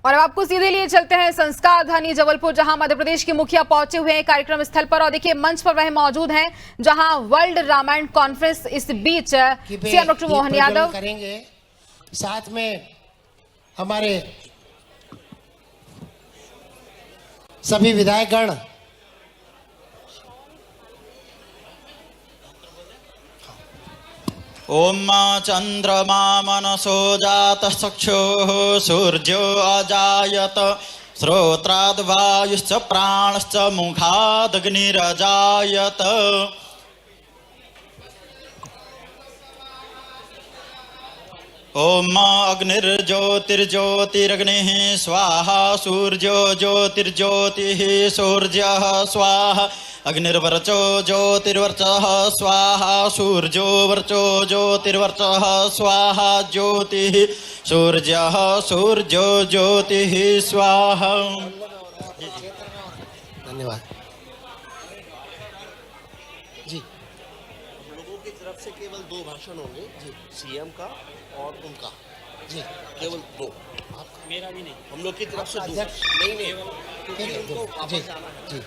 और अब आपको सीधे लिए चलते हैं संस्कार धानी जबलपुर, जहां मध्य प्रदेश के मुखिया पहुंचे हुए हैं कार्यक्रम स्थल पर। और देखिए मंच पर वह मौजूद हैं जहां वर्ल्ड रामायण कॉन्फ्रेंस, इस बीच सीएम डॉक्टर मोहन यादव करेंगे, साथ में हमारे सभी विधायकगण। ओम चंद्रमा मनसो जातः चक्षुः सूर्यो अजायत श्रोत्राद् वायुश्च प्राणश्च मुखादग्निरजायत। ओम अग्निर्ज्योतिर्ज्योतिरग्निः स्वाहा सूर्यो ज्योतिर्ज्योतिः सूर्यः स्वाहा अग्निर्वर्चो ज्योतिर्वर्चः स्वाहा सूर्यो वर्चो ज्योतिर्वर्चः स्वाहा ज्योतिः सूर्यः सूर्यो ज्योतिः स्वाहा। धन्यवाद जी। हम लोगों की तरफ से केवल 2 भाषण होंगे जी, सीएम का और उनका जी, केवल 2। मेरा भी नहीं, हम लोग की तरफ से नहीं जी जी।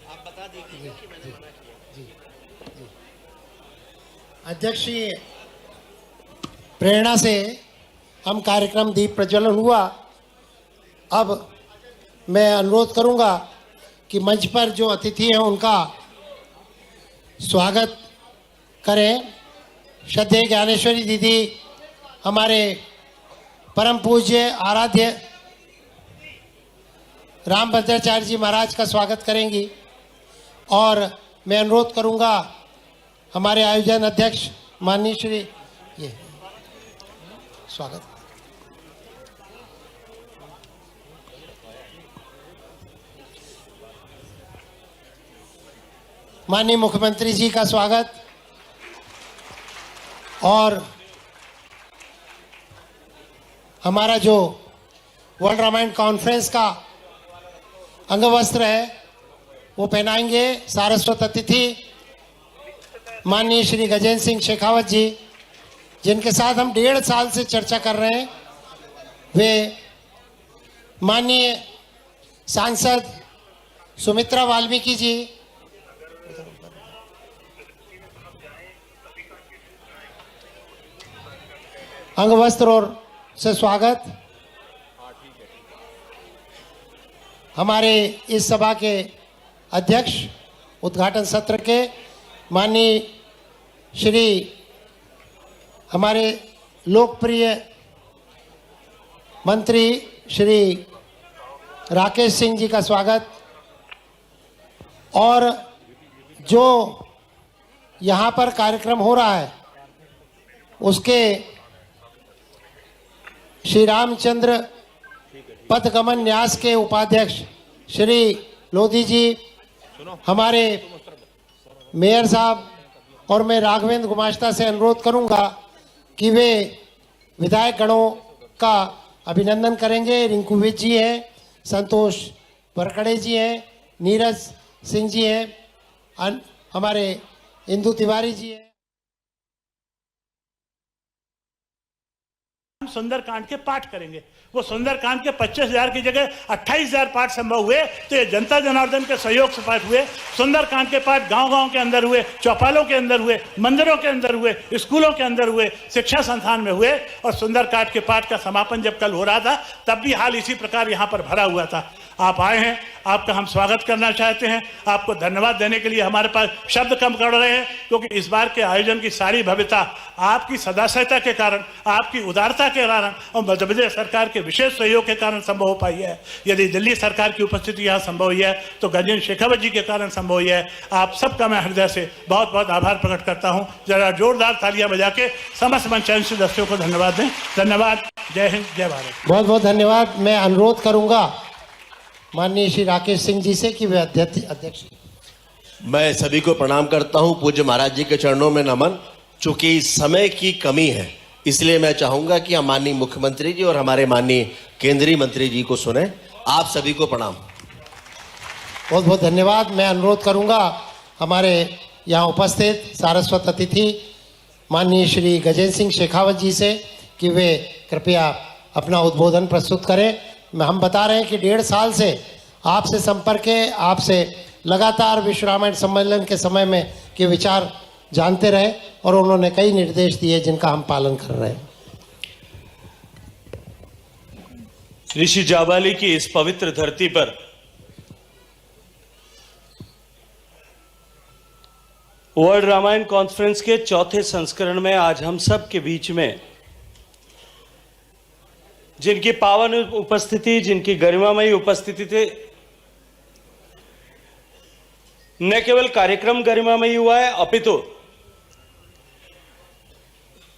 आप बता दीजिए कि मैंने मना किया जी जी। अध्यक्ष जी, प्रेरणा से हम कार्यक्रम दीप प्रज्वलन हुआ। अब मैं अनुरोध करूंगा कि मंच पर जो अतिथि हैं उनका स्वागत करें। श्रद्धेय ज्ञानेश्वरी दीदी हमारे परम पूज्य आराध्य रामभद्राचार्य जी महाराज का स्वागत करेंगी। और मैं अनुरोध करूंगा हमारे आयोजन अध्यक्ष माननीय श्री ये स्वागत माननीय मुख्यमंत्री जी का स्वागत। और हमारा जो वर्ल्ड रामायण कॉन्फ्रेंस का अंगवस्त्र है वो पहनाएंगे सारस्वत अतिथि माननीय श्री गजेंद्र सिंह शेखावत जी, जिनके साथ हम 1.5 साल से चर्चा कर रहे हैं। वे माननीय सांसद सुमित्रा वाल्मीकि जी, अंगवस्त्र और से स्वागत। हमारे इस सभा के अध्यक्ष उद्घाटन सत्र के माननीय श्री हमारे लोकप्रिय मंत्री श्री राकेश सिंह जी का स्वागत। और जो यहाँ पर कार्यक्रम हो रहा है उसके श्री रामचंद्र पथगमन न्यास के उपाध्यक्ष श्री लोधी जी, हमारे मेयर साहब और मैं राघवेंद्र गुमाश्ता से अनुरोध करूंगा कि वे विधायक गणों का अभिनंदन करेंगे। रिंकू विज जी हैं, संतोष परकड़े जी हैं, नीरज सिंह जी हैं, हमारे इंदु तिवारी जी हैं। सुंदरकांड के पाठ करेंगे। वो सुंदरकांड के 25,000 की जगह 28,000 पाठ संभव हुए तो ये जनता जनार्दन के सहयोग से पाठ हुए। सुंदरकांड के पाठ गांव-गांव के अंदर हुए, चौपालों के अंदर हुए, मंदिरों के अंदर हुए, स्कूलों के अंदर हुए, शिक्षा संस्थान में हुए। और सुंदरकांड के पाठ का समापन जब कल हो रहा था तब भी हाल इसी प्रकार यहाँ पर भरा हुआ था। आप आए हैं, आपका हम स्वागत करना चाहते हैं। आपको धन्यवाद देने के लिए हमारे पास शब्द कम कर रहे हैं, क्योंकि इस बार के आयोजन की सारी भव्यता आपकी सदाशयता के कारण, आपकी उदारता के कारण और मध्य प्रदेश सरकार के विशेष सहयोग के कारण संभव हो पाई है। यदि दिल्ली सरकार की उपस्थिति यहाँ संभव हुई है तो गजेंद्र शेखावत जी के कारण संभव हुई है। आप सबका मैं हृदय से बहुत बहुत आभार प्रकट करता हूँ। जरा जोरदार तालियां बजा के समस्त मंचांश सदस्यों को धन्यवाद दें। धन्यवाद। जय हिंद, जय भारत। बहुत बहुत धन्यवाद। मैं अनुरोध करूंगा माननीय श्री राकेश सिंह जी से कि वे अध्यक्ष। मैं सभी को प्रणाम करता हूं। पूज्य महाराज जी के चरणों में नमन। चूंकि समय की कमी है इसलिए मैं चाहूंगा कि हम माननीय मुख्यमंत्री जी और हमारे माननीय केंद्रीय मंत्री जी को सुने। आप सभी को प्रणाम। बहुत बहुत धन्यवाद। मैं अनुरोध करूंगा हमारे यहाँ उपस्थित सारस्वत अतिथि माननीय श्री गजेंद्र सिंह शेखावत जी से कि वे कृपया अपना उद्बोधन प्रस्तुत करें। हम बता रहे हैं कि 1.5 साल से आपसे संपर्क है, आपसे लगातार विश्व रामायण सम्मेलन के समय में के विचार जानते रहे और उन्होंने कई निर्देश दिए जिनका हम पालन कर रहे हैं। ऋषि जाबाली की इस पवित्र धरती पर वर्ल्ड रामायण कॉन्फ्रेंस के 4थे संस्करण में आज हम सब के बीच में जिनकी पावन उपस्थिति, जिनकी गरिमामयी उपस्थिति थे, न केवल कार्यक्रम गरिमामयी हुआ है अपितु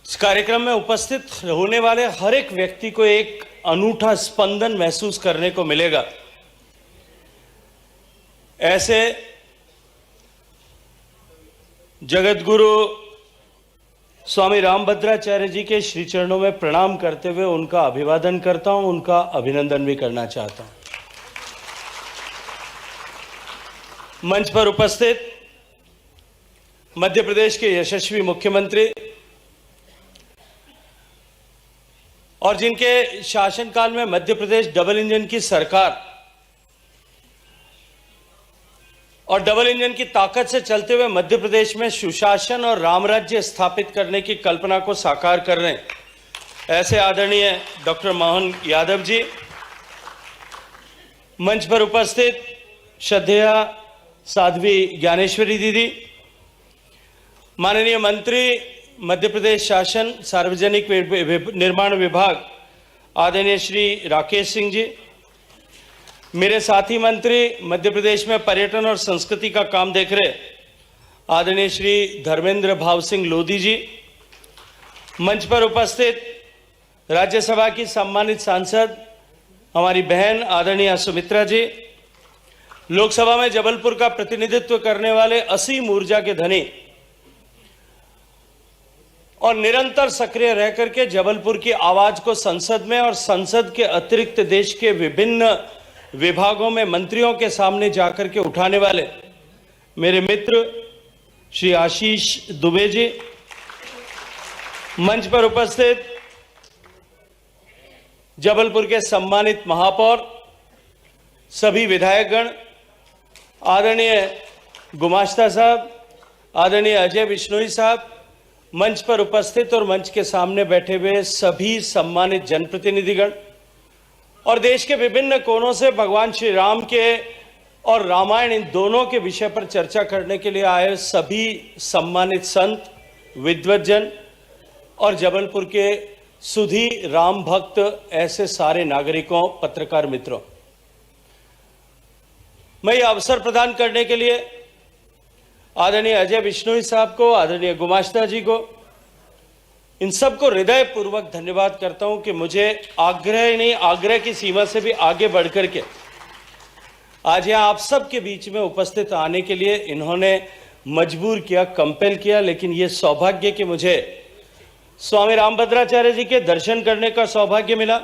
इस कार्यक्रम में उपस्थित होने वाले हर एक व्यक्ति को एक अनूठा स्पंदन महसूस करने को मिलेगा। ऐसे जगतगुरु स्वामी रामभद्राचार्य जी के श्री चरणों में प्रणाम करते हुए उनका अभिवादन करता हूं, उनका अभिनंदन भी करना चाहता हूं। मंच पर उपस्थित मध्य प्रदेश के यशस्वी मुख्यमंत्री और जिनके शासनकाल में मध्य प्रदेश डबल इंजन की सरकार और डबल इंजन की ताकत से चलते हुए मध्य प्रदेश में सुशासन और रामराज्य स्थापित करने की कल्पना को साकार कर रहे हैं, ऐसे आदरणीय डॉक्टर मोहन यादव जी, मंच पर उपस्थित श्रद्धेय साध्वी ज्ञानेश्वरी दीदी, माननीय मंत्री मध्य प्रदेश शासन सार्वजनिक निर्माण विभाग आदरणीय श्री राकेश सिंह जी, मेरे साथी मंत्री मध्य प्रदेश में पर्यटन और संस्कृति का काम देख रहे आदरणीय श्री धर्मेंद्र भाव सिंह लोधी जी, मंच पर उपस्थित राज्यसभा की सम्मानित सांसद हमारी बहन आदरणीय सुमित्रा जी, लोकसभा में जबलपुर का प्रतिनिधित्व करने वाले असीम ऊर्जा के धनी और निरंतर सक्रिय रह करके जबलपुर की आवाज को संसद में और संसद के अतिरिक्त देश के विभिन्न विभागों में मंत्रियों के सामने जाकर के उठाने वाले मेरे मित्र श्री आशीष दुबे जी, मंच पर उपस्थित जबलपुर के सम्मानित महापौर, सभी विधायकगण, आदरणीय गुमाश्ता साहब, आदरणीय अजय बिश्नोई साहब, मंच पर उपस्थित और मंच के सामने बैठे हुए सभी सम्मानित जनप्रतिनिधिगण और देश के विभिन्न कोनों से भगवान श्री राम के और रामायण इन दोनों के विषय पर चर्चा करने के लिए आए सभी सम्मानित संत, विद्वज्जन और जबलपुर के सुधी राम भक्त ऐसे सारे नागरिकों, पत्रकार मित्रों, मैं ये अवसर प्रदान करने के लिए आदरणीय अजय बिश्नोई साहब को, आदरणीय गुमाश्ता जी को, इन सबको हृदय पूर्वक धन्यवाद करता हूं कि मुझे आग्रह की सीमा से भी आगे बढ़ करके आज यहां आप सब के बीच में उपस्थित आने के लिए इन्होंने मजबूर किया, कंपेल किया। लेकिन ये सौभाग्य कि मुझे स्वामी रामभद्राचार्य जी के दर्शन करने का सौभाग्य मिला।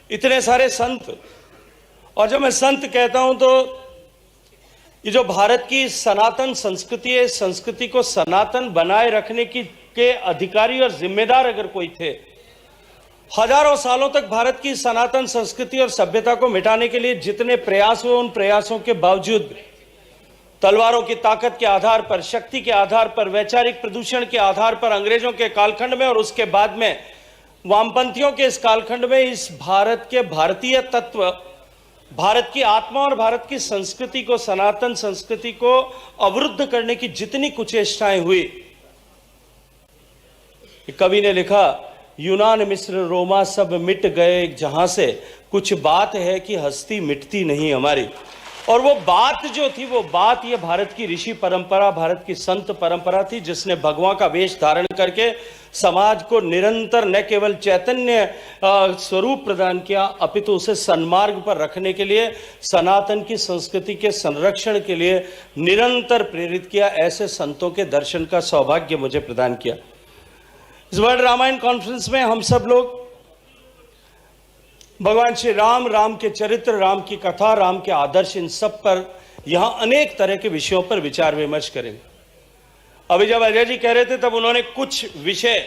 इतने सारे संत, और जब मैं संत कहता हूं तो ये जो भारत की सनातन संस्कृति है, संस्कृति को सनातन बनाए रखने के अधिकारी और जिम्मेदार अगर कोई थे, हजारों सालों तक भारत की सनातन संस्कृति और सभ्यता को मिटाने के लिए जितने प्रयास हुए, उन प्रयासों के बावजूद तलवारों की ताकत के आधार पर, शक्ति के आधार पर, वैचारिक प्रदूषण के आधार पर अंग्रेजों के कालखंड में और उसके बाद में वामपंथियों के इस कालखंड में इस भारत के भारतीय तत्व, भारत की आत्मा और भारत की संस्कृति को, सनातन संस्कृति को अवरुद्ध करने की जितनी कुचेष्टाएं हुई, कवि ने लिखा, यूनान मिस्र रोमा सब मिट गए जहां से, कुछ बात है कि हस्ती मिटती नहीं हमारी। और वो बात जो थी, वो बात ये भारत की ऋषि परंपरा, भारत की संत परंपरा थी, जिसने भगवान का वेश धारण करके समाज को निरंतर न केवल चैतन्य स्वरूप प्रदान किया, अपितु उसे सन्मार्ग पर रखने के लिए, सनातन की संस्कृति के संरक्षण के लिए निरंतर प्रेरित किया। ऐसे संतों के दर्शन का सौभाग्य मुझे प्रदान किया। इस वर्ल्ड रामायण कॉन्फ्रेंस में हम सब लोग भगवान श्री राम, राम के चरित्र, राम की कथा, राम के आदर्श, इन सब पर यहां अनेक तरह के विषयों पर विचार विमर्श करेंगे। अभी जब अजय जी कह रहे थे तब उन्होंने कुछ विषय,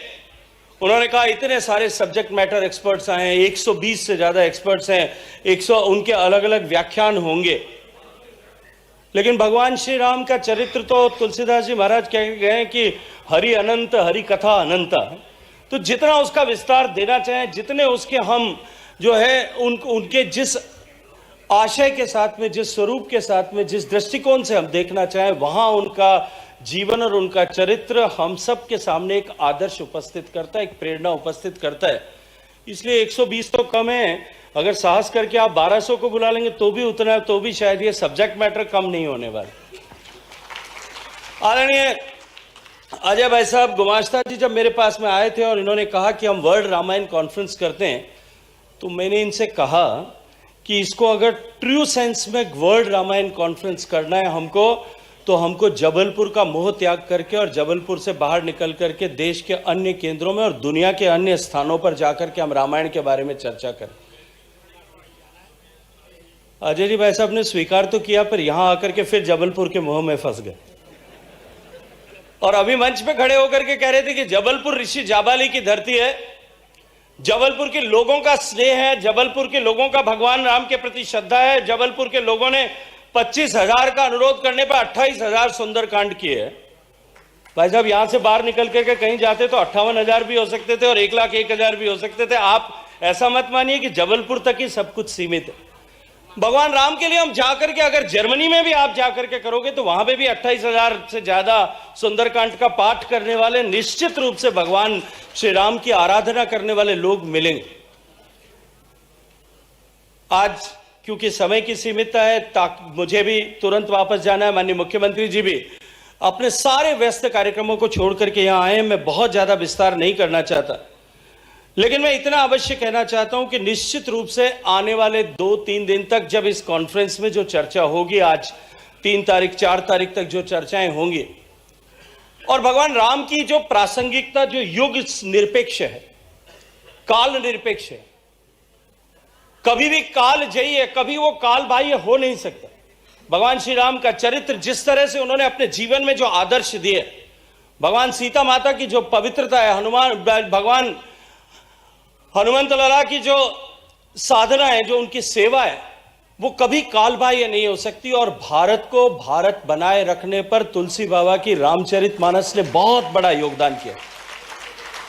उन्होंने कहा इतने सारे सब्जेक्ट मैटर एक्सपर्ट्स आए हैं, 120 से ज्यादा एक्सपर्ट्स हैं, 100 उनके अलग अलग व्याख्यान होंगे। लेकिन भगवान श्री राम का चरित्र तो तुलसीदास जी महाराज कह गए हैं कि हरि अनंत, हरि कथा अनंत। तो जितना उसका विस्तार देना चाहें, जितने उसके हम जो है उनके जिस आशय के साथ में, जिस स्वरूप के साथ में, जिस दृष्टिकोण से हम देखना चाहें, वहां उनका जीवन और उनका चरित्र हम सब के सामने एक आदर्श उपस्थित करता है, एक प्रेरणा उपस्थित करता है। इसलिए 120 तो कम है, अगर साहस करके आप 1200 को बुला लेंगे तो भी उतना, तो भी शायद ये सब्जेक्ट मैटर कम नहीं होने वाला। आदरणीय अजय भाई साहब गुमाश्ता जी जब मेरे पास में आए थे और इन्होंने कहा कि हम वर्ल्ड रामायण कॉन्फ्रेंस करते हैं, तो मैंने इनसे कहा कि इसको अगर ट्रू सेंस में वर्ल्ड रामायण कॉन्फ्रेंस करना है हमको, तो हमको जबलपुर का मोह त्याग करके और जबलपुर से बाहर निकल करके देश के अन्य केंद्रों में और दुनिया के अन्य स्थानों पर जाकर के हम रामायण के बारे में चर्चा करें। अजय जी भाई साहब ने स्वीकार तो किया, पर यहां आकर के फिर जबलपुर के मोह में फंस गए और अभी मंच पे खड़े होकर के कह रहे थे कि जबलपुर ऋषि जाबाली की धरती है, जबलपुर के लोगों का स्नेह है, जबलपुर के लोगों का भगवान राम के प्रति श्रद्धा है, जबलपुर के लोगों ने 25,000 का अनुरोध करने पर 28,000 सुंदरकांड किए हैं। भाई साहब यहां से बाहर निकल करके कहीं जाते तो 58,000 भी हो सकते थे और 1,01,000 भी हो सकते थे। आप ऐसा मत मानिए कि जबलपुर तक ही सब कुछ सीमित है। भगवान राम के लिए हम जाकर के, अगर जर्मनी में भी आप जाकर के करोगे तो वहां पे भी 28,000 से ज्यादा सुंदरकांड का पाठ करने वाले, निश्चित रूप से भगवान श्री राम की आराधना करने वाले लोग मिलेंगे। आज क्योंकि समय की सीमितता है, मुझे भी तुरंत वापस जाना है, माननीय मुख्यमंत्री जी भी अपने सारे व्यस्त कार्यक्रमों को छोड़ करके यहां आए हैं। मैं बहुत ज्यादा विस्तार नहीं करना चाहता, लेकिन मैं इतना अवश्य कहना चाहता हूं कि निश्चित रूप से आने वाले 2-3 दिन तक जब इस कॉन्फ्रेंस में जो चर्चा होगी, आज 3 तारीख 4 तारीख तक जो चर्चाएं होंगी, और भगवान राम की जो प्रासंगिकता, जो युग निरपेक्ष है, काल निरपेक्ष है, कभी भी काल जयी है, कभी वो काल बाह्य हो नहीं सकता। भगवान श्री राम का चरित्र जिस तरह से उन्होंने अपने जीवन में जो आदर्श दिए, भगवान सीता माता की जो पवित्रता है, भगवान हनुमंत लाला की जो साधना है, जो उनकी सेवा है, वो कभी काल बाह्य नहीं हो सकती। और भारत को भारत बनाए रखने पर तुलसी बाबा की रामचरितमानस ने बहुत बड़ा योगदान किया।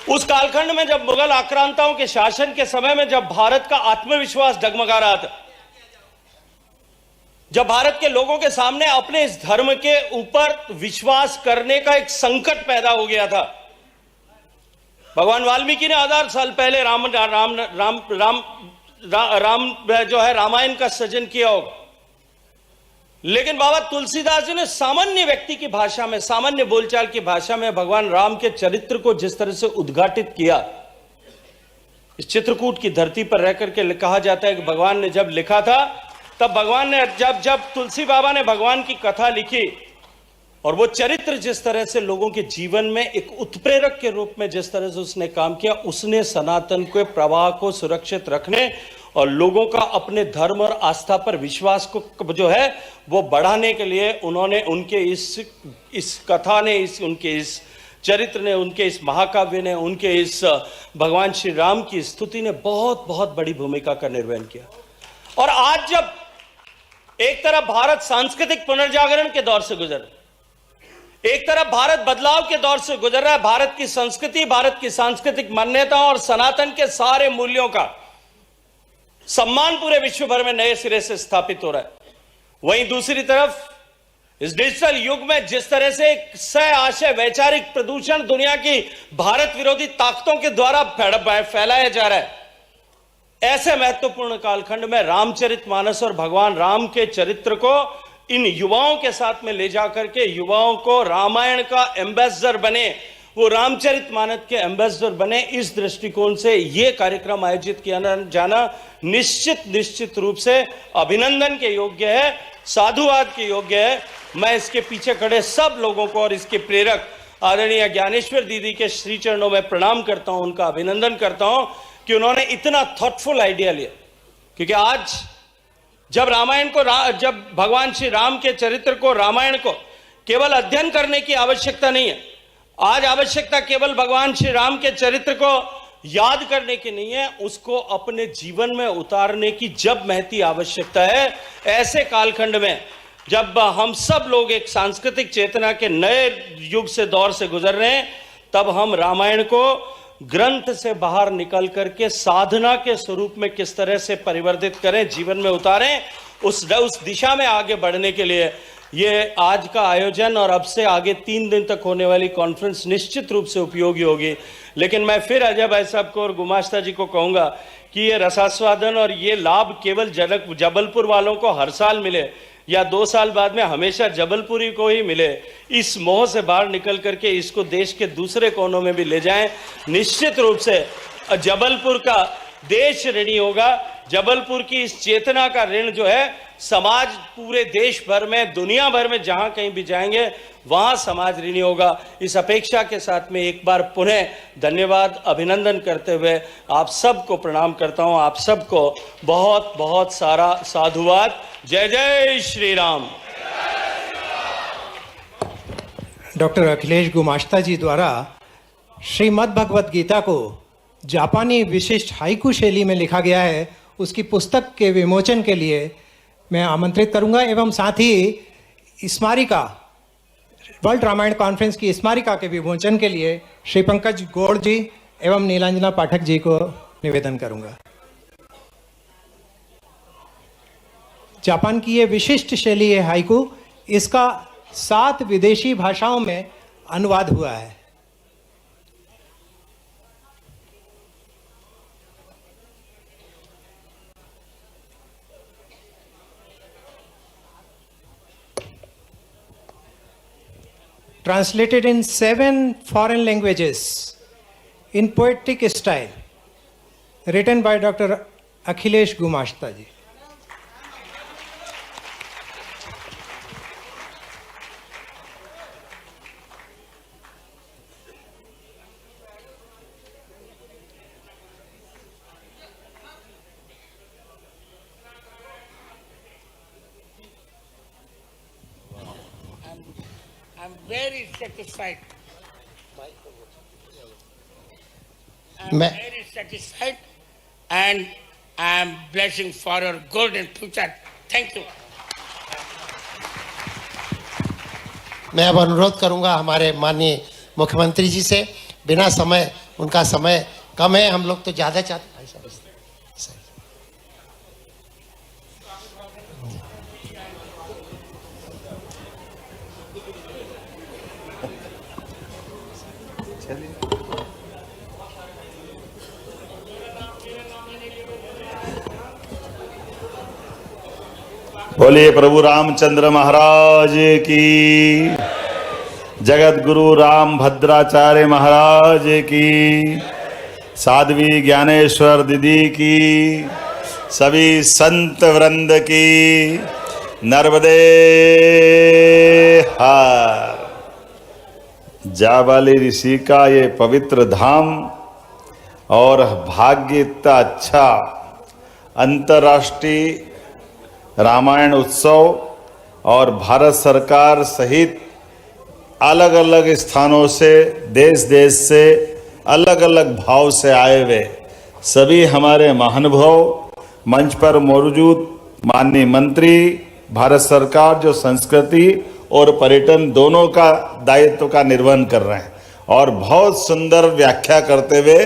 उस कालखंड में जब मुगल आक्रांताओं के शासन के समय में जब भारत का आत्मविश्वास डगमगा रहा था, जब भारत के लोगों के सामने अपने इस धर्म के ऊपर विश्वास करने का एक संकट पैदा हो गया था, भगवान वाल्मीकि ने 1000 साल पहले राम जो है रामायण का सृजन किया होगा। लेकिन बाबा तुलसीदास जी ने सामान्य व्यक्ति की भाषा में, सामान्य बोलचाल की भाषा में भगवान राम के चरित्र को जिस तरह से उद्घाटित किया, इस चित्रकूट की धरती पर रहकर के कहा जाता है कि भगवान ने जब लिखा था, तब भगवान ने जब तुलसी बाबा ने भगवान की कथा लिखी और वो चरित्र जिस तरह से लोगों के जीवन में एक उत्प्रेरक के रूप में जिस तरह से उसने काम किया, उसने सनातन के प्रवाह को सुरक्षित रखने और लोगों का अपने धर्म और आस्था पर विश्वास को जो है वो बढ़ाने के लिए उन्होंने, उनके इस कथा ने, उनके इस चरित्र ने, उनके इस महाकाव्य ने, उनके इस भगवान श्री राम की स्तुति ने बहुत बहुत बड़ी भूमिका का निर्वहन किया। और आज जब एक तरफ भारत सांस्कृतिक पुनर्जागरण के दौर से गुजर, एक तरफ भारत बदलाव के दौर से गुजर रहा है, भारत की संस्कृति, भारत की सांस्कृतिक मान्यताओं और सनातन के सारे मूल्यों का सम्मान पूरे विश्व भर में नए सिरे से स्थापित हो रहा है, वहीं दूसरी तरफ इस डिजिटल युग में जिस तरह से सह आशय वैचारिक प्रदूषण दुनिया की भारत विरोधी ताकतों के द्वारा फैलाया जा रहा है, ऐसे महत्वपूर्ण कालखंड में रामचरितमानस और भगवान राम के चरित्र को इन युवाओं के साथ में ले जाकर के युवाओं को रामायण का एम्बेसडर बने, वो रामचरितमानस के एम्बेसडर बने, इस दृष्टिकोण से ये कार्यक्रम आयोजित किया जाना निश्चित रूप से अभिनंदन के योग्य है, साधुवाद के योग्य है। मैं इसके पीछे खड़े सब लोगों को और इसके प्रेरक आदरणीय ज्ञानेश्वर दीदी के श्री चरणों में प्रणाम करता हूं, उनका अभिनंदन करता हूं कि उन्होंने इतना थॉटफुल आइडिया लिया। क्योंकि आज जब रामायण को जब भगवान श्री राम के चरित्र को, रामायण को केवल अध्ययन करने की आवश्यकता नहीं है। आज आवश्यकता केवल भगवान श्री राम के चरित्र को याद करने की नहीं है, उसको अपने जीवन में उतारने की जब महती आवश्यकता है। ऐसे कालखंड में जब हम सब लोग एक सांस्कृतिक चेतना के नए युग से दौर से गुजर रहे हैं, तब हम रामायण को ग्रंथ से बाहर निकल करके साधना के स्वरूप में किस तरह से परिवर्तित करें, जीवन में उतारें, उस दिशा में आगे बढ़ने के लिए ये आज का आयोजन और अब से आगे 3 दिन तक होने वाली कॉन्फ्रेंस निश्चित रूप से उपयोगी होगी। लेकिन मैं फिर अजय भाई साहब को और गुमाश्ता जी को कहूंगा कि ये रसास्वादन और ये लाभ केवल जबलपुर वालों को हर साल मिले या 2 साल बाद में हमेशा जबलपुरी को ही मिले, इस मोह से बाहर निकल करके इसको देश के दूसरे कोनों में भी ले जाएं। निश्चित रूप से जबलपुर का देश ऋणी होगा। जबलपुर की इस चेतना का ऋण जो है समाज पूरे देश भर में, दुनिया भर में जहां कहीं भी जाएंगे वहां समाज ऋणी होगा। इस अपेक्षा के साथ में एक बार पुनः धन्यवाद, अभिनंदन करते हुए आप सबको प्रणाम करता हूं। आप सबको बहुत बहुत सारा साधुवाद। जय जय श्री राम। डॉक्टर अखिलेश गुमाश्ता जी द्वारा श्रीमद् भगवत गीता को जापानी विशिष्ट हाइकू शैली में लिखा गया है, उसकी पुस्तक के विमोचन के लिए मैं आमंत्रित करूंगा एवं साथ ही स्मारिका, वर्ल्ड रामायण कॉन्फ्रेंस की स्मारिका के विमोचन के लिए श्री पंकज गौड़ जी एवं नीलांजना पाठक जी को निवेदन करूंगा। जापान की ये विशिष्ट शैली है हाइकू, इसका 7 विदेशी भाषाओं में अनुवाद हुआ है। Translated in 7 foreign languages in poetic style, written by Dr. Akhilesh Gumashta ji. I'm very satisfied. मैं Very satisfied, and I'm blessing for your golden future. Thank you. मैं अब अनुरोध करूंगा हमारे माननीय मुख्यमंत्री जी से, बिना समय, उनका समय कम है, हम लोग तो ज़्यादा चाहते। बोलिए प्रभु रामचंद्र महाराज की, जगत गुरु राम भद्राचार्य महाराज की, साध्वी ज्ञानेश्वर दीदी की, सभी संत वृंद की, नर्मदे हर। जाबाली ऋषि का ये पवित्र धाम और भाग्य इतना अच्छा, अंतर्राष्ट्रीय रामायण उत्सव और भारत सरकार सहित अलग अलग स्थानों से, देश देश से, अलग अलग भाव से आए हुए सभी हमारे महानुभाव मंच पर मौजूद माननीय मंत्री, भारत सरकार जो संस्कृति और पर्यटन दोनों का दायित्व का निर्वहन कर रहे हैं और बहुत सुंदर व्याख्या करते हुए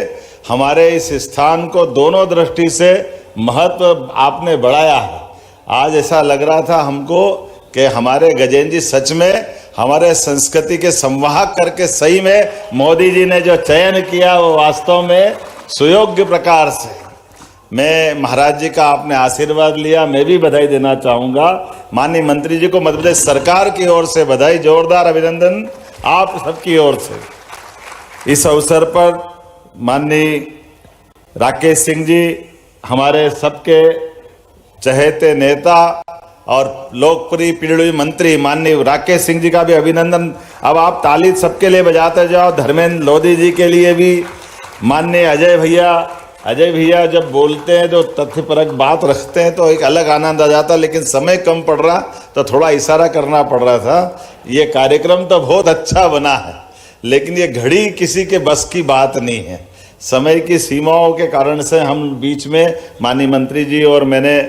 हमारे इस स्थान को दोनों दृष्टि से महत्व आपने बढ़ाया है। आज ऐसा लग रहा था हमको कि हमारे गजेंद्र जी सच में हमारे संस्कृति के संवाहक करके सही में मोदी जी ने जो चयन किया वो वास्तव में सुयोग्य प्रकार से। मैं महाराज जी का आपने आशीर्वाद लिया, मैं भी बधाई देना चाहूँगा माननीय मंत्री जी को, मध्य प्रदेश सरकार की ओर से बधाई, जोरदार अभिनंदन आप सबकी ओर से। इस अवसर पर माननीय राकेश सिंह जी, हमारे सबके चहेते नेता और लोकप्रिय पीढ़ी मंत्री माननीय राकेश सिंह जी का भी अभिनंदन। अब आप ताली सबके लिए बजाते जाओ। धर्मेंद्र लोधी जी के लिए भी, माननीय अजय भैया जब बोलते हैं जो तथ्यपरक बात रखते हैं तो एक अलग आनंद आ जाता है, लेकिन समय कम पड़ रहा, तो थोड़ा इशारा करना पड़ रहा था। ये कार्यक्रम तो बहुत अच्छा बना है, लेकिन ये घड़ी किसी के बस की बात नहीं है। समय की सीमाओं के कारण से हम बीच में माननीय मंत्री जी और मैंने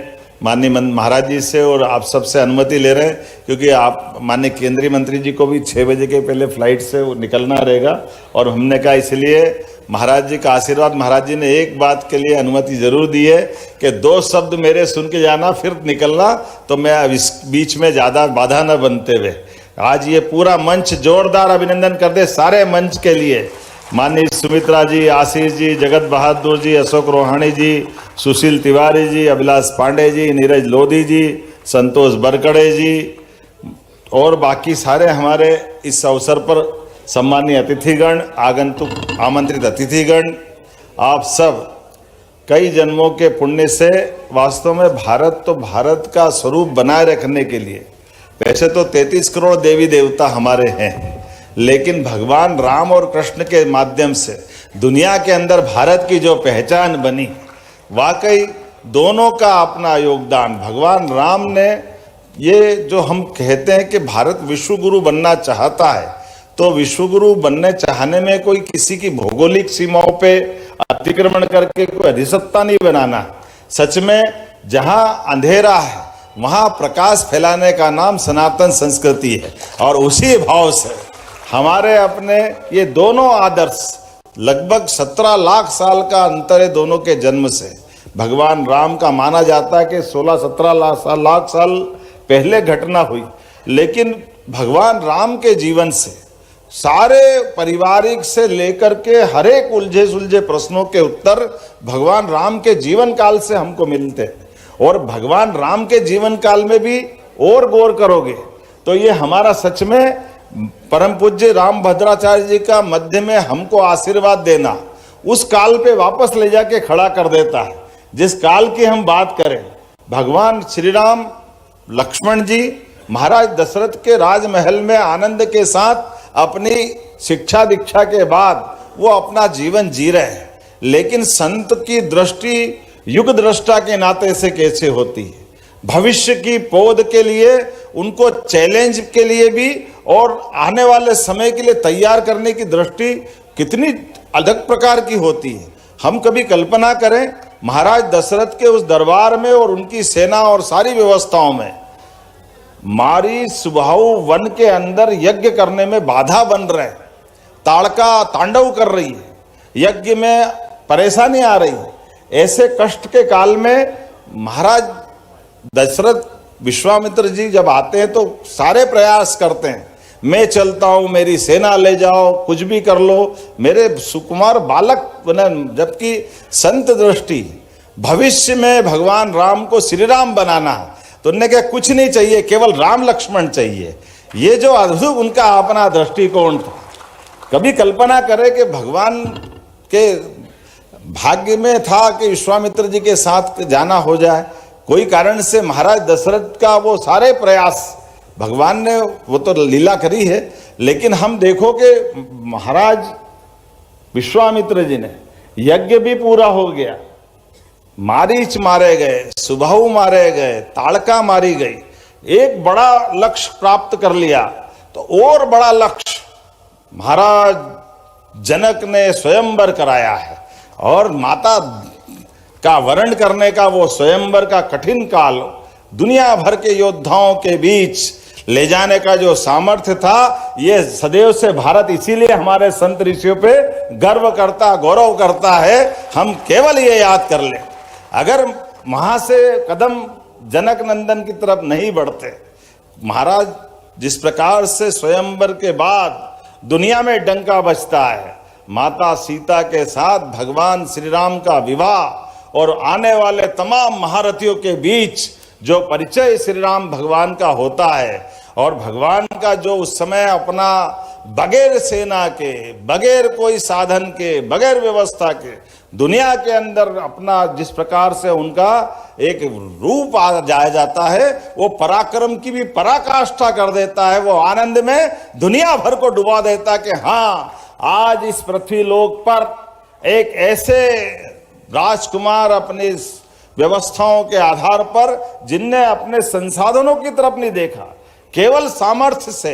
माननीय महाराज जी से और आप सबसे अनुमति ले रहे हैं, क्योंकि आप माननीय केंद्रीय मंत्री जी को भी 6 बजे के पहले फ्लाइट से निकलना रहेगा। और हमने कहा इसलिए महाराज जी का आशीर्वाद, महाराज जी ने एक बात के लिए अनुमति जरूर दी है कि 2 शब्द मेरे सुन के जाना फिर निकलना, तो मैं अब इस बीच में ज़्यादा बाधा न बनते हुए आज ये पूरा मंच जोरदार अभिनंदन कर दे सारे मंच के लिए। माननीय सुमित्रा जी, आशीष जी, जगत बहादुर जी, अशोक रोहाणी जी, सुशील तिवारी जी, अभिलाष पांडे जी, नीरज लोधी जी, संतोष बरकड़े जी और बाकी सारे हमारे इस अवसर पर सम्मानीय अतिथिगण, आगंतुक आमंत्रित अतिथिगण, आप सब कई जन्मों के पुण्य से वास्तव में भारत का स्वरूप बनाए रखने के लिए, वैसे तो 33 करोड़ देवी देवता हमारे हैं, लेकिन भगवान राम और कृष्ण के माध्यम से दुनिया के अंदर भारत की जो पहचान बनी, वाकई दोनों का अपना योगदान। भगवान राम ने ये जो हम कहते हैं कि भारत विश्वगुरु बनना चाहता है, तो विश्वगुरु बनने चाहने में कोई किसी की भौगोलिक सीमाओं पे अतिक्रमण करके कोई अधिसत्ता नहीं बनाना। सच में जहां अंधेरा है वहां प्रकाश फैलाने का नाम सनातन संस्कृति है। और उसी भाव से हमारे अपने ये दोनों आदर्श, लगभग 17 लाख साल का अंतर है दोनों के जन्म से। भगवान राम का माना जाता है कि 16-17 लाख साल पहले घटना हुई, लेकिन भगवान राम के जीवन से सारे पारिवारिक से लेकर के हर एक उलझे सुलझे प्रश्नों के उत्तर भगवान राम के जीवन काल से हमको मिलते हैं। और भगवान राम के जीवन काल में भी और गौर करोगे तो ये हमारा सच में परम पूज्य राम भद्राचार्य जी का मध्य में हमको आशीर्वाद देना उस काल पे वापस ले जाके खड़ा कर देता है। जिस काल की हम बात करें, भगवान श्री राम लक्ष्मण जी महाराज दशरथ के राजमहल में आनंद के साथ अपनी शिक्षा दीक्षा के बाद वो अपना जीवन जी रहे हैं, लेकिन संत की दृष्टि युग दृष्टा के नाते से कैसे होती है, भविष्य की पौध के लिए उनको चैलेंज के लिए भी और आने वाले समय के लिए तैयार करने की दृष्टि कितनी अलग प्रकार की होती है। हम कभी कल्पना करें महाराज दशरथ के उस दरबार में और उनकी सेना और सारी व्यवस्थाओं में मारी सुबाहु वन के अंदर यज्ञ करने में बाधा बन रहे, ताड़का तांडव कर रही है, यज्ञ में परेशानी आ रही है। ऐसे कष्ट के काल में महाराज दशरथ विश्वामित्र जी जब आते हैं तो सारे प्रयास करते हैं, मैं चलता हूं, मेरी सेना ले जाओ, कुछ भी कर लो, मेरे सुकुमार बालक बने। जबकि संत दृष्टि भविष्य में भगवान राम को श्री राम बनाना है, तो उन्होंने कहा कुछ नहीं चाहिए, केवल राम लक्ष्मण चाहिए। ये जो अद्भुत उनका अपना दृष्टिकोण था। कभी कल्पना करें कि भगवान के भाग्य में था कि विश्वामित्र जी के साथ जाना हो जाए, कोई कारण से महाराज दशरथ का वो सारे प्रयास भगवान ने वो तो लीला करी है, लेकिन हम देखो कि महाराज विश्वामित्र जी ने यज्ञ भी पूरा हो गया, मारीच मारे गए, सुबाहु मारे गए, ताड़का मारी गई, एक बड़ा लक्ष्य प्राप्त कर लिया। तो और बड़ा लक्ष्य महाराज जनक ने स्वयंवर कराया है, और माता का वरण करने का वो स्वयंवर का कठिन काल दुनिया भर के योद्धाओं के बीच ले जाने का जो सामर्थ्य था, ये सदैव से भारत इसीलिए हमारे संत ऋषियों पे गर्व करता, गौरव करता है। हम केवल ये याद कर लें, अगर वहां से कदम जनक नंदन की तरफ नहीं बढ़ते, महाराज जिस प्रकार से स्वयंवर के बाद दुनिया में डंका बजता है, माता सीता के साथ भगवान श्री राम का विवाह और आने वाले तमाम महारथियों के बीच जो परिचय श्री राम भगवान का होता है, और भगवान का जो उस समय अपना बगैर सेना के, बगैर कोई साधन के, बगैर व्यवस्था के दुनिया के अंदर अपना जिस प्रकार से उनका एक रूप आ जाया जाता है, वो पराक्रम की भी पराकाष्ठा कर देता है। वो आनंद में दुनिया भर को डुबा देता कि हाँ, आज इस पृथ्वी लोक पर एक ऐसे राजकुमार अपने व्यवस्थाओं के आधार पर, जिनने अपने संसाधनों की तरफ नहीं देखा, केवल सामर्थ्य से,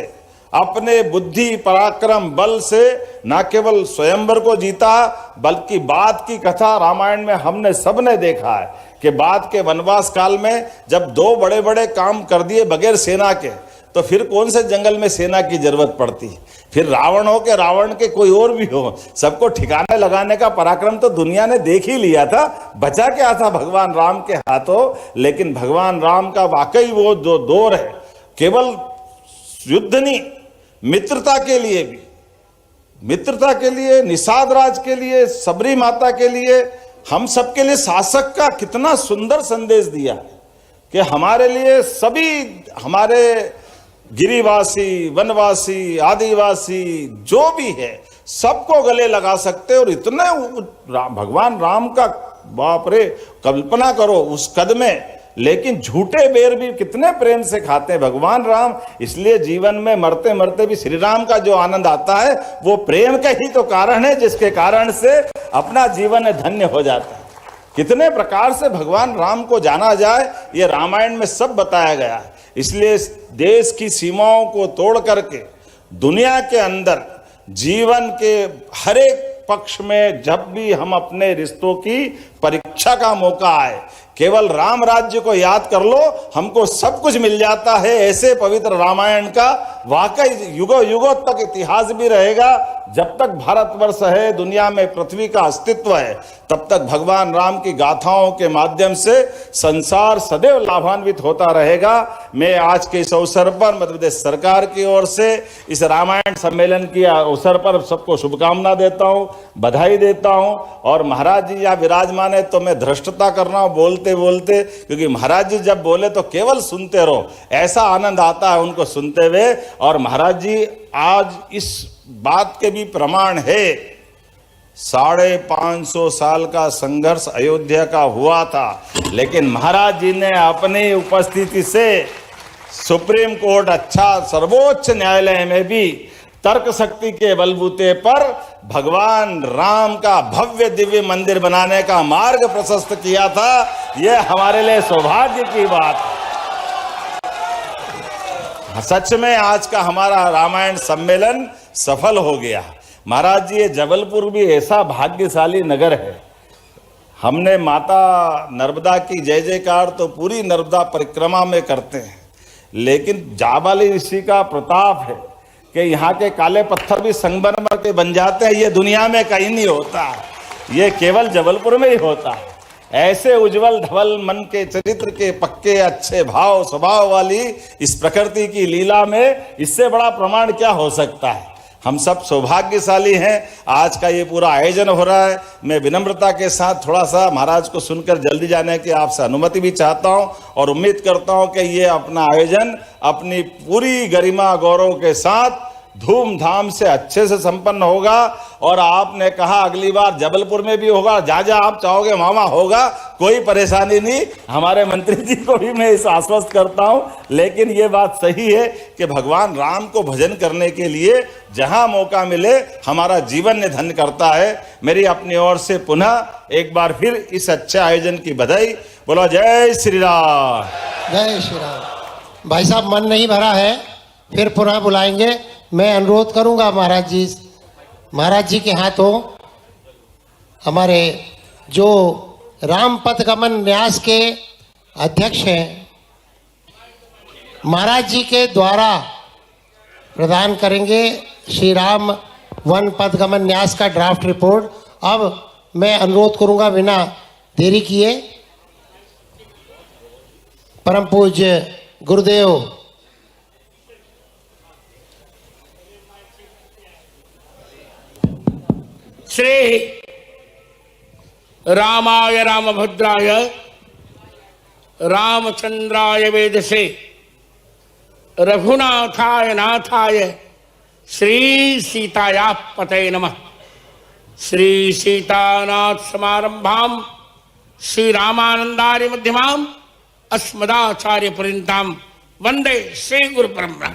अपने बुद्धि पराक्रम बल से न केवल स्वयंवर को जीता, बल्कि बाद की कथा रामायण में हमने सबने देखा है कि बाद के वनवास काल में जब दो बड़े बड़े काम कर दिए बगैर सेना के, तो फिर कौन से जंगल में सेना की जरूरत पड़ती। फिर रावण हो के रावण के कोई और भी हो, सबको ठिकाने लगाने का पराक्रम तो दुनिया ने देख ही लिया था। बचा क्या था भगवान राम के हाथों। लेकिन भगवान राम का वाकई वो जो दौर है, केवल युद्ध नहीं, मित्रता के लिए भी, मित्रता के लिए, निषाद राज के लिए, सबरी माता के लिए, हम सबके लिए शासक का कितना सुंदर संदेश दिया कि हमारे लिए सभी, हमारे गिरिवासी, वनवासी, आदिवासी जो भी है, सबको गले लगा सकते। और इतने भगवान राम का, बाप रे, कल्पना करो उस कद में, लेकिन झूठे बेर भी कितने प्रेम से खाते हैं भगवान राम। इसलिए जीवन में मरते मरते भी श्री राम का जो आनंद आता है वो प्रेम का ही तो कारण है, जिसके कारण से अपना जीवन धन्य हो जाता है। कितने प्रकार से भगवान राम को जाना जाए, ये रामायण में सब बताया गया है। इसलिए देश की सीमाओं को तोड़ करके दुनिया के अंदर जीवन के हर एक पक्ष में जब भी हम अपने रिश्तों की परीक्षा का मौका आए, केवल राम राज्य को याद कर लो, हमको सब कुछ मिल जाता है। ऐसे पवित्र रामायण का वाकई युगों युगों तक इतिहास भी रहेगा। जब तक भारतवर्ष है, दुनिया में पृथ्वी का अस्तित्व है, तब तक भगवान राम की गाथाओं के माध्यम से संसार सदैव लाभान्वित होता रहेगा। मैं आज के इस अवसर पर मध्य प्रदेश सरकार की ओर से इस रामायण सम्मेलन के अवसर पर सबको शुभकामना देता हूँ, बधाई देता हूँ। और महाराज जी यहाँ विराजमान है तो मैं धृष्टता कर रहा हूँ बोलते बोलते, क्योंकि महाराज जी जब बोले तो केवल सुनते रहो, ऐसा आनंद आता है उनको सुनते हुए। और महाराज जी आज इस बात के भी प्रमाण है, 550 साल का संघर्ष अयोध्या का हुआ था, लेकिन महाराज जी ने अपनी उपस्थिति से सुप्रीम कोर्ट, अच्छा सर्वोच्च न्यायालय में भी तर्क शक्ति के बलबूते पर भगवान राम का भव्य दिव्य मंदिर बनाने का मार्ग प्रशस्त किया था। यह हमारे लिए सौभाग्य की बात है। सच में आज का हमारा रामायण सम्मेलन सफल हो गया। महाराज जी, ये जबलपुर भी ऐसा भाग्यशाली नगर है। हमने माता नर्मदा की जय जयकार तो पूरी नर्मदा परिक्रमा में करते हैं, लेकिन जाबाली ऋषि का प्रताप है कि यहाँ के काले पत्थर भी संगमरमर के बन जाते हैं। ये दुनिया में कहीं नहीं होता, ये केवल जबलपुर में ही होता है। ऐसे उज्जवल धवल मन के चरित्र के पक्के अच्छे भाव स्वभाव वाली इस प्रकृति की लीला में इससे बड़ा प्रमाण क्या हो सकता है। हम सब सौभाग्यशाली हैं। आज का ये पूरा आयोजन हो रहा है। मैं विनम्रता के साथ थोड़ा सा महाराज को सुनकर जल्दी जाने की आपसे अनुमति भी चाहता हूं और उम्मीद करता हूं कि ये अपना आयोजन अपनी पूरी गरिमा गौरव के साथ धूमधाम से अच्छे से संपन्न होगा। और आपने कहा अगली बार जबलपुर में भी होगा, जहाँ जहाँ आप चाहोगे मामा होगा, कोई परेशानी नहीं। हमारे मंत्री जी को भी मैं इस आश्वस्त करता हूँ। लेकिन ये बात सही है कि भगवान राम को भजन करने के लिए जहाँ मौका मिले हमारा जीवन ने धन्य करता है। मेरी अपनी ओर से पुनः एक बार फिर इस अच्छे आयोजन की बधाई। बोलो जय श्री राम। जय श्री राम। भाई साहब, मन नहीं भरा है, फिर पुनः बुलाएंगे। मैं अनुरोध करूंगा महाराज जी के हाथों हमारे जो राम पथ गमन न्यास के अध्यक्ष हैं, महाराज जी के द्वारा प्रदान करेंगे श्री राम वन पथ गमन न्यास का ड्राफ्ट रिपोर्ट। अब मैं अनुरोध करूंगा बिना देरी किए परम पूज्य गुरुदेव श्री रामाय रामभद्राय रामचंद्राय वेदसे रघुनाथाय नाथाय श्री सीताया पतये नमः। श्री सीतानाथ समारंभाम श्री रामानंदार्य मध्यमाम अस्मदाचार्य पर्यंताम वंदे श्री गुरु परंपरा।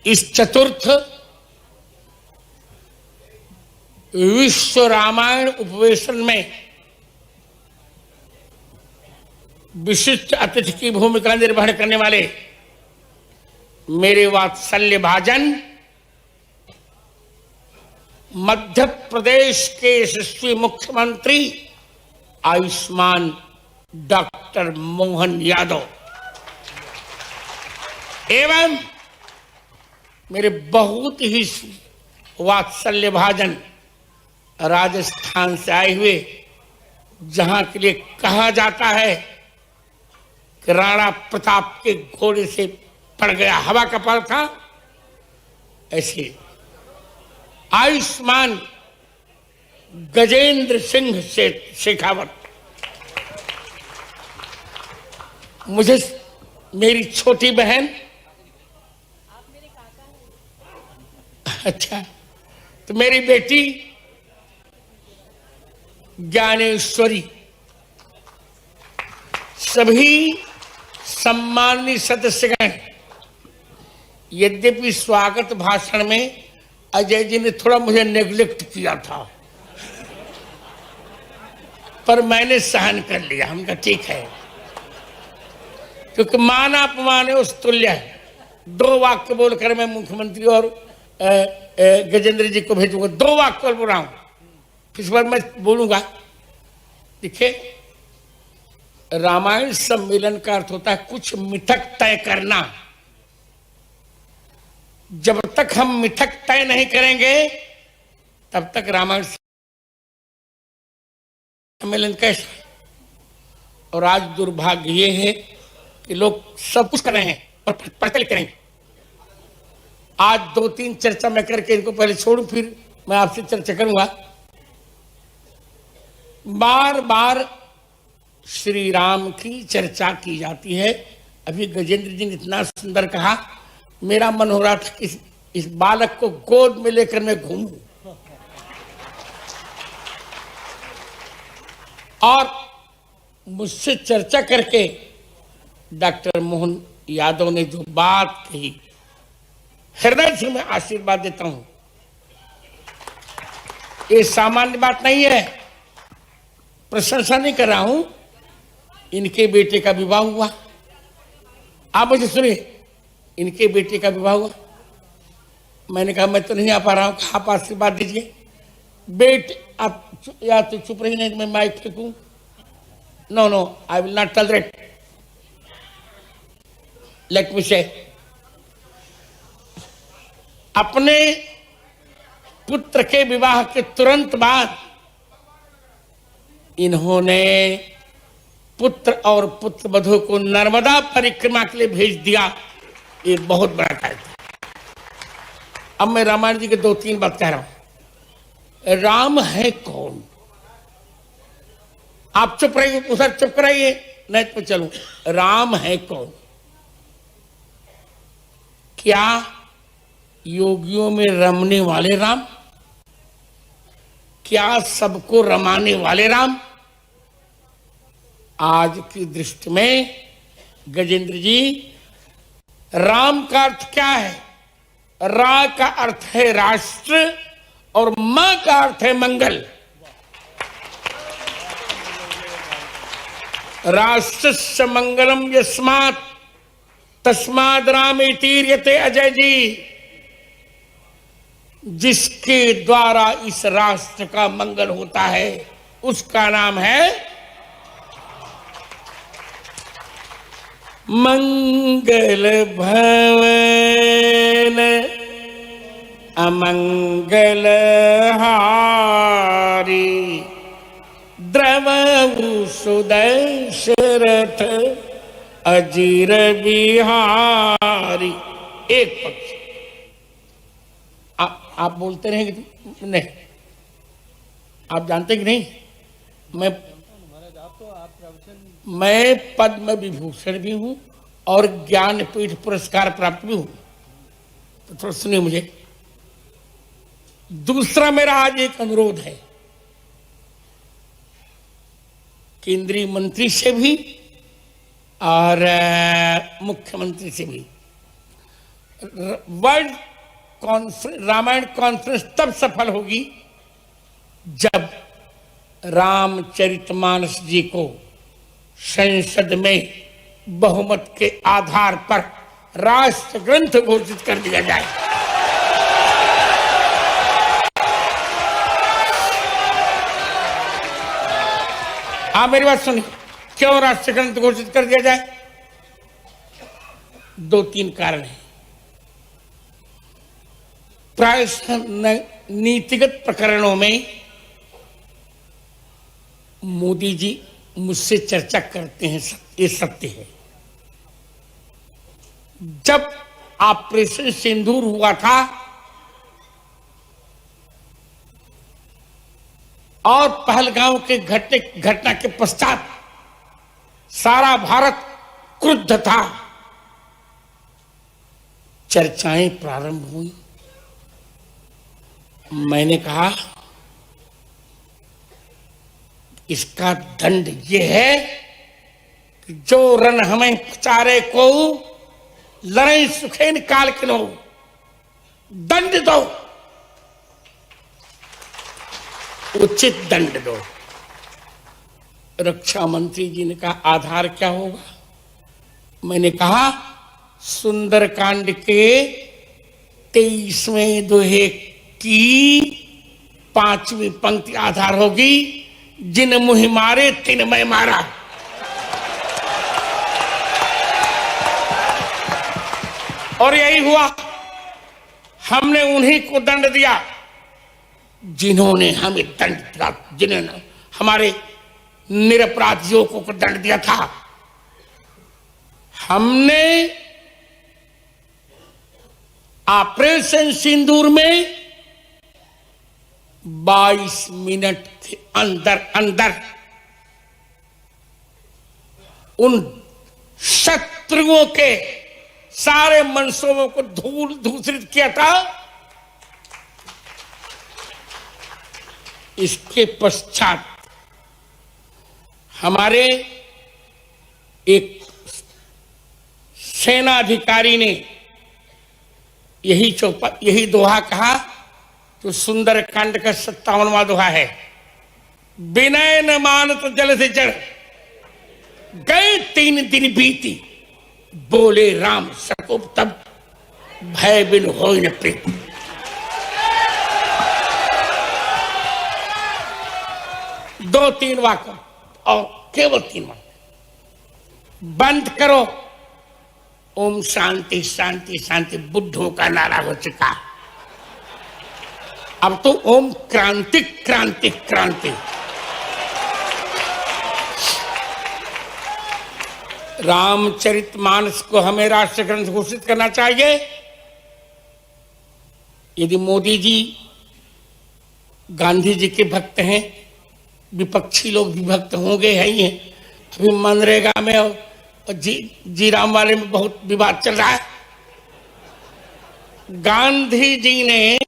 इस चतुर्थ विश्व रामायण उपवेशन में विशिष्ट अतिथि की भूमिका निर्वहन करने वाले मेरे वात्सल्य भाजन मध्य प्रदेश के यशस्वी मुख्यमंत्री आयुष्मान डॉक्टर मोहन यादव एवं मेरे बहुत ही वात्सल्य भाजन राजस्थान से आए हुए, जहां के लिए कहा जाता है कि राणा प्रताप के घोड़े से पड़ गया हवा का पर था, ऐसे आयुष्मान गजेंद्र सिंह शेखावत मुझे मेरी छोटी बहन, अच्छा, तो मेरी बेटी ज्ञानेश्वरी, सभी सम्मानित सदस्यगण, यद्यपि स्वागत भाषण में अजय जी ने थोड़ा मुझे नेग्लेक्ट किया था, पर मैंने सहन कर लिया। हम कहा ठीक है, क्योंकि मान अपमान उस तुल्य है। 2 वाक्य बोलकर मैं मुख्यमंत्री और गजेंद्र जी को भेजूंगा। 2 वाक्य बोल रहा हूं, इस बार मैं बोलूंगा। देखिए, रामायण सम्मेलन का अर्थ होता है कुछ मिथक तय करना। जब तक हम मिथक तय नहीं करेंगे तब तक रामायण सम्मेलन कैसे। और आज दुर्भाग्य ये है कि लोग सब कुछ कर रहे हैं और पढ़ते लिख करेंगे। आज 2-3 चर्चा मैं करके इनको पहले छोड़ूं, फिर मैं आपसे चर्चा करूंगा। बार बार श्री राम की चर्चा की जाती है। अभी गजेंद्र जी ने इतना सुंदर कहा, मेरा मन हो रहा था कि इस बालक को गोद में लेकर मैं घूमूं। और मुझसे चर्चा करके डॉक्टर मोहन यादव ने जो बात कही, हृदय से मैं आशीर्वाद देता हूं। ये सामान्य बात नहीं है, प्रशंसा नहीं कर रहा हूं। इनके बेटे का विवाह हुआ, आप मुझे सुनिए, इनके बेटे का विवाह हुआ। मैंने कहा मैं तो नहीं आ पा रहा हूं, आप आशीर्वाद दीजिए। बेटे आप या तो चुप रही, नहीं मैं माइक फेंकूं। No no, I will not tolerate. Let me say, अपने पुत्र के विवाह के तुरंत बाद इन्होंने पुत्र और पुत्र वधू को नर्मदा परिक्रमा के लिए भेज दिया। ये बहुत बड़ा कार्य था। अब मैं रामायण जी के 2-3 बात कह रहा हूं। राम है कौन? आप चुप रहिए, उधर चुप कराइए, नहीं तो चलूं। राम है कौन? क्या योगियों में रमने वाले राम? क्या सबको रमाने वाले राम? आज की दृष्टि में गजेंद्र जी, राम का अर्थ क्या है? रा का अर्थ है राष्ट्र और मां का अर्थ है मंगल। राष्ट्रस्य मंगलम यस्मात् तस्माद् रामेतीर्यते। अजय जी, जिसके द्वारा इस राष्ट्र का मंगल होता है उसका नाम है मंगल भवन अमंगल हारी द्रवहु सुदशरथ अजीर बिहारी। एक पक्ष आप बोलते रहेंगे नहीं, आप जानते कि नहीं, मैं पद्म विभूषण भी हूं और ज्ञानपीठ पुरस्कार प्राप्त भी हूं। तो थोड़ा सुनिए मुझे। दूसरा मेरा आज एक अनुरोध है, केंद्रीय मंत्री से भी और मुख्यमंत्री से भी। वर्ल्ड रामायण कॉन्फ्रेंस तब सफल होगी जब रामचरितमानस जी को संसद में बहुमत के आधार पर राष्ट्र ग्रंथ घोषित कर दिया जाए। आप मेरी बात सुनिए, क्यों राष्ट्र ग्रंथ घोषित कर दिया जाए? 2-3 कारण है। प्रायः नीतिगत प्रकरणों में मोदी जी मुझसे चर्चा करते हैं, ये सत्य है। जब ऑपरेशन सिंदूर हुआ था और पहलगांव के घटना के पश्चात सारा भारत क्रुद्ध था, चर्चाएं प्रारंभ हुई। मैंने कहा इसका दंड यह है कि जो रन हमें चारे को लड़ाई सुखे निकाल के लो, दंड दो, उचित दंड दो। रक्षा मंत्री जी ने कहा आधार क्या होगा? मैंने कहा सुंदरकांड के 23वें दोहे की 5वीं पंक्ति आधार होगी, जिन मुहि मारे तिन मैं मारा। और यही हुआ, हमने उन्हीं को दंड दिया जिन्होंने हमें दंड दिया, जिन्होंने हमारे निरपराध युवकों को दंड दिया था। हमने ऑपरेशन सिंदूर में 22 मिनट के अंदर अंदर उन शत्रुओं के सारे मनसूबों को धूल धूसरित किया था। इसके पश्चात हमारे एक सेनाधिकारी ने यही दोहा कहा, तो सुंदरकांड का 57वां दोहा है, विनय न मानत जल से जड़, गए 3 दिन बीती, बोले राम सकोप तब, भय बिन होई न प्रीत। दो 3 वाक्य और केवल 3 वाक्य। बंद करो, ओम शांति शांति शांति बुद्धों का नारा हो चुका, अब तो ओम क्रांति क्रांति क्रांति। रामचरितमानस को हमें राष्ट्र ग्रंथ घोषित करना चाहिए। यदि मोदी जी गांधी जी के भक्त हैं, विपक्षी लोग भी भक्त होंगे, है ही हैं। अभी मनरेगा में और जी राम वाले में बहुत विवाद चल रहा है। गांधी जी ने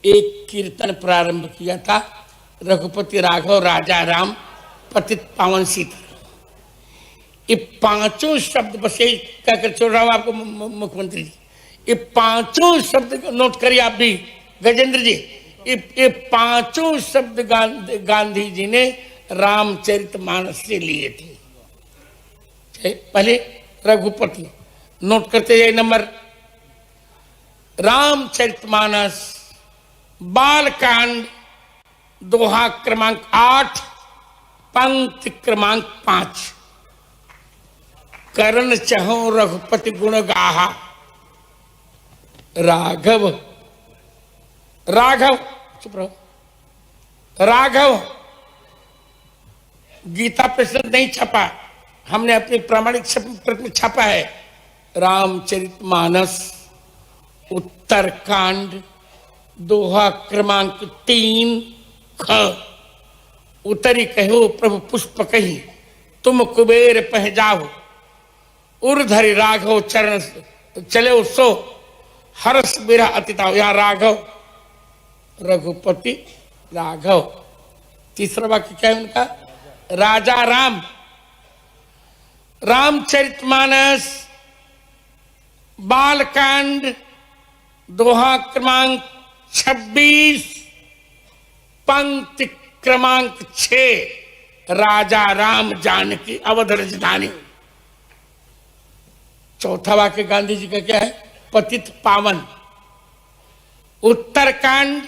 एक कीर्तन प्रारंभ किया था, रघुपति राघव राजा राम पतित पावन सीता। ये 5 शब्द बस यही कहकर छोड़ रहा हूं आपको मुख्यमंत्री जी। ये 5 शब्द नोट करिए आप भी, गजेंद्र जी। ये 5 शब्द गांधी जी ने रामचरितमानस से लिए थे। पहले रघुपति नोट करते जाइए नंबर, रामचरितमानस बालकांड दोहा क्रमांक 8 पंक्ति क्रमांक 5, करण चहो रघुपति गुण गाहा, राघव राघव चुप रहो, राघव गीता प्रसिद्ध नहीं छपा, हमने अपनी प्रामाणिक प्रति छापा है। रामचरितमानस उत्तरकांड दोहा क्रमांक 3 ख, उतरी कहो प्रभु पुष्प कही, तुम कुबेर पह जाओ, उर्धरि राघव चरण चले सो, हर्ष बिरह अतिताओ। यहां राघव रघुपति राघव। तीसरा वाक्य क्या है उनका, राजा राम। रामचरितमानस बालकांड दोहा क्रमांक 26 पंक्ति क्रमांक 6, राजा राम जानकी अवध राजधानी। चौथा वाक्य गांधी जी का क्या है? पतित पावन। उत्तरकांड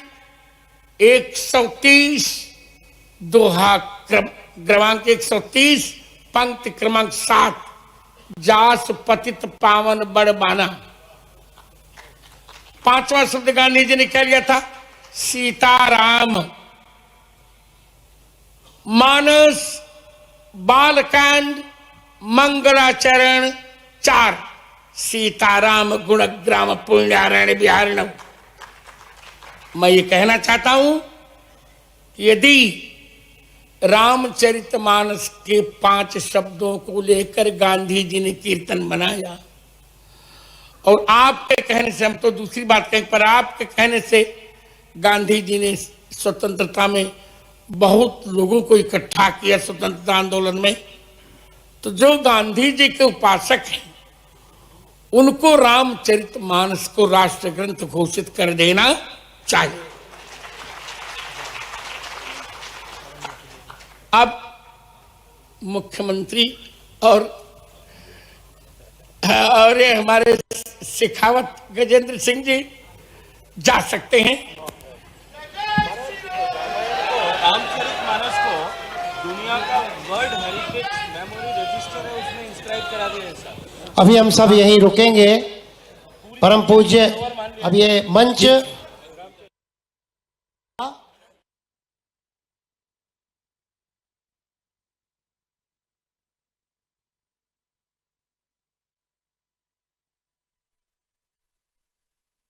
130 दोहा क्रमांक 130 पंक्ति क्रमांक 7, जास पतित पावन बड़ बाना। पांचवा शब्द गांधी जी ने क्या लिया था? सीताराम। मानस बालकांड मंगलाचरण 4, सीताराम गुणग्राम पुण्यारण बिहारिणम। मैं ये कहना चाहता हूं कि यदि रामचरितमानस के 5 शब्दों को लेकर गांधी जी ने कीर्तन बनाया और आपके कहने से, हम तो दूसरी बात कहें, पर आपके कहने से गांधी जी ने स्वतंत्रता में बहुत लोगों को इकट्ठा किया स्वतंत्रता आंदोलन में, तो जो गांधी जी के उपासक हैं उनको रामचरितमानस को राष्ट्र ग्रंथ घोषित कर देना चाहिए। अब मुख्यमंत्री और ये हमारे शेखावत गजेंद्र सिंह जी जा सकते हैं। रामचरितमानस को दुनिया का वर्ल्ड हेरिटेज मेमोरी रजिस्टर है, उसमें इंस्क्राइब करा दिया है सर। अभी हम सब यहीं रुकेंगे। परम पूज्य अब ये मंच